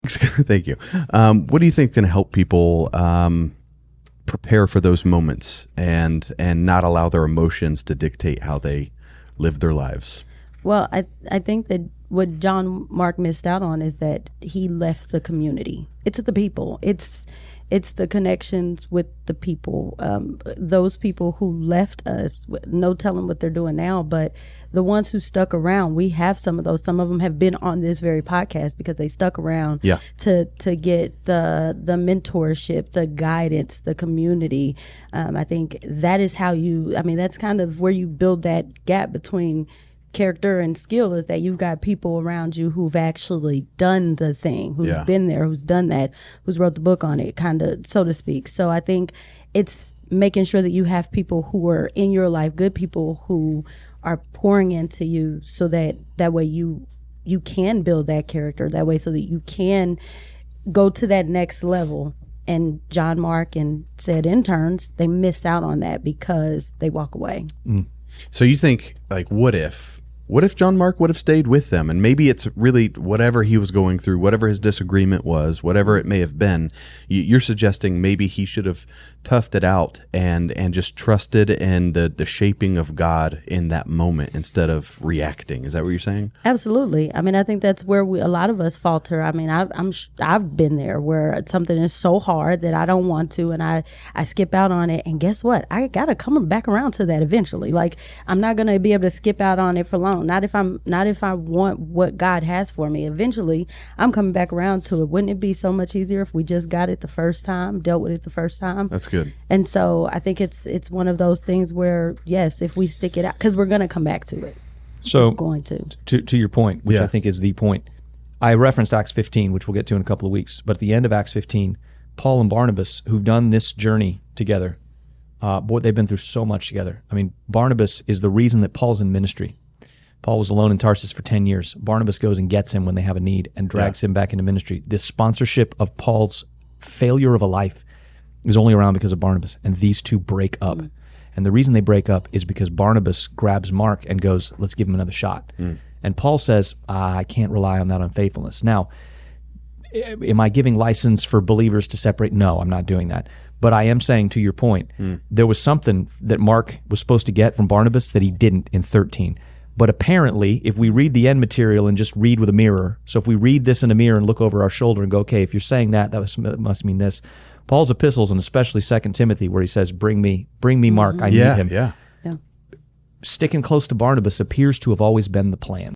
Thank you. What do you think can help people prepare for those moments and not allow their emotions to dictate how they live their lives? Well, I think that what John Mark missed out on is that he left the community. It's the people. It's the connections with the people. Those people who left us, no telling what they're doing now, but the ones who stuck around, we have some of those. Some of them have been on this very podcast because they stuck around to get the mentorship, the guidance, the community. I think that is how that's kind of where you build that gap between character and skill, is that you've got people around you who've actually done the thing, who's been there, who's done that, who's wrote the book on it, kind of, so to speak. So I think it's making sure that you have people who are in your life, good people who are pouring into you, so that way you can build that character, that way so that you can go to that next level. And John Mark and said interns, they miss out on that because they walk away. So you think, like, what if John Mark would have stayed with them? And maybe it's really whatever he was going through, whatever his disagreement was, whatever it may have been, you're suggesting maybe he should have toughed it out and just trusted in the shaping of God in that moment instead of reacting. Is that what you're saying? Absolutely. I mean, I think that's where a lot of us falter. I mean, I've been there where something is so hard that I don't want to, and I skip out on it. And guess what? I got to come back around to that eventually. Like, I'm not going to be able to skip out on it for long. Not if I want what God has for me. Eventually, I'm coming back around to it. Wouldn't it be so much easier if we just got it the first time, dealt with it the first time? That's good. And so I think it's one of those things where, yes, if we stick it out, because we're going to come back to it. So we're going to your point, which I think is the point. I referenced Acts 15, which we'll get to in a couple of weeks. But at the end of Acts 15, Paul and Barnabas, who've done this journey together, boy, they've been through so much together. I mean, Barnabas is the reason that Paul's in ministry. Paul was alone in Tarsus for 10 years. Barnabas goes and gets him when they have a need and drags him back into ministry. This sponsorship of Paul's failure of a life is only around because of Barnabas, and these two break up. And the reason they break up is because Barnabas grabs Mark and goes, let's give him another shot. And Paul says, I can't rely on that unfaithfulness. Now, am I giving license for believers to separate? No, I'm not doing that. But I am saying, to your point, there was something that Mark was supposed to get from Barnabas that he didn't in 13. But apparently, if we read the end material and just read with a mirror, so if we read this in a mirror and look over our shoulder and go, okay, if you're saying that must mean this. Paul's epistles, and especially 2 Timothy, where he says, bring me Mark, I need him. Sticking close to Barnabas appears to have always been the plan.